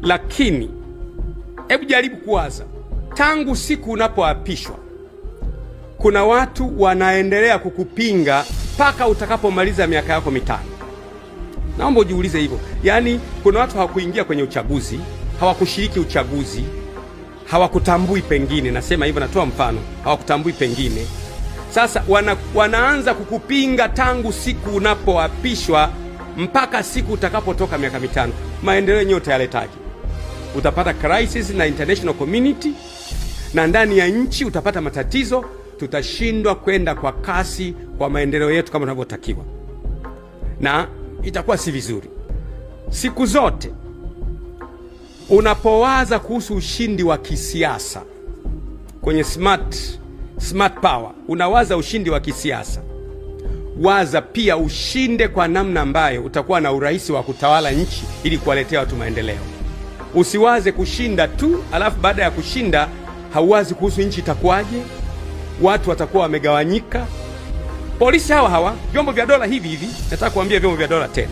Lakini hebu jaribu kuwaza, tangu siku unapoapishwa kuna watu wanaendelea kukupinga mpaka utakapomaliza miaka yako mitano. Naomba ujiulize hivyo. Yaani kuna watu hawakuingia kwenye uchaguzi, hawakushiriki uchaguzi, hawakutambui pengine, nasema hivyo, natoa mfano, hawakutambui pengine. Sasa wanaanza kukupinga tangu siku unapoapishwa mpaka siku utakapotoka miaka mitano. Maendeleo yenyewe utayaletaje? Utapata crisis na international community, na ndani ya nchi utapata matatizo. Tutashindwa kwenda kwa kasi kwa maendeleo yetu kama tunavyotakiwa, na itakuwa si vizuri. Siku zote unapowaza kuhusu ushindi wa kisiasa kwenye smart power, unawaza ushindi wa kisiasa, waza pia ushinde kwa namna ambayo utakuwa na urahisi wa kutawala nchi ili kuwaletea watu maendeleo. Usiwaze kushinda tu, alafu baada ya kushinda hauwazi kuhusu nchi itakuwaje, watu watakuwa wamegawanyika. Polisi hawa vyombo vya dola hivi, nataka kuambia vyombo vya dola tena,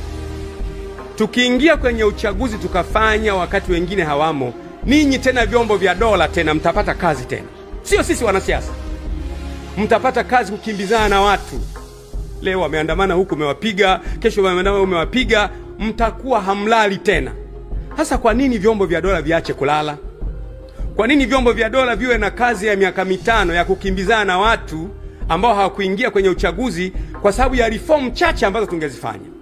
tukiingia kwenye uchaguzi tukafanya wakati wengine hawamo, ninyi tena vyombo vya dola tena mtapata kazi tena, sio sisi wanasiasa. Mtapata kazi kukimbizana na watu. Leo wameandamana huku umewapiga, kesho wameandamana umewapiga, mtakuwa hamlali tena. Hasa kwa nini vyombo vya dola viache kulala? Kwa nini vyombo vya dola viwe na kazi ya miaka mitano ya kukimbizana na watu ambao hawakuingia kwenye uchaguzi kwa sababu ya reform chache ambazo tungezifanya?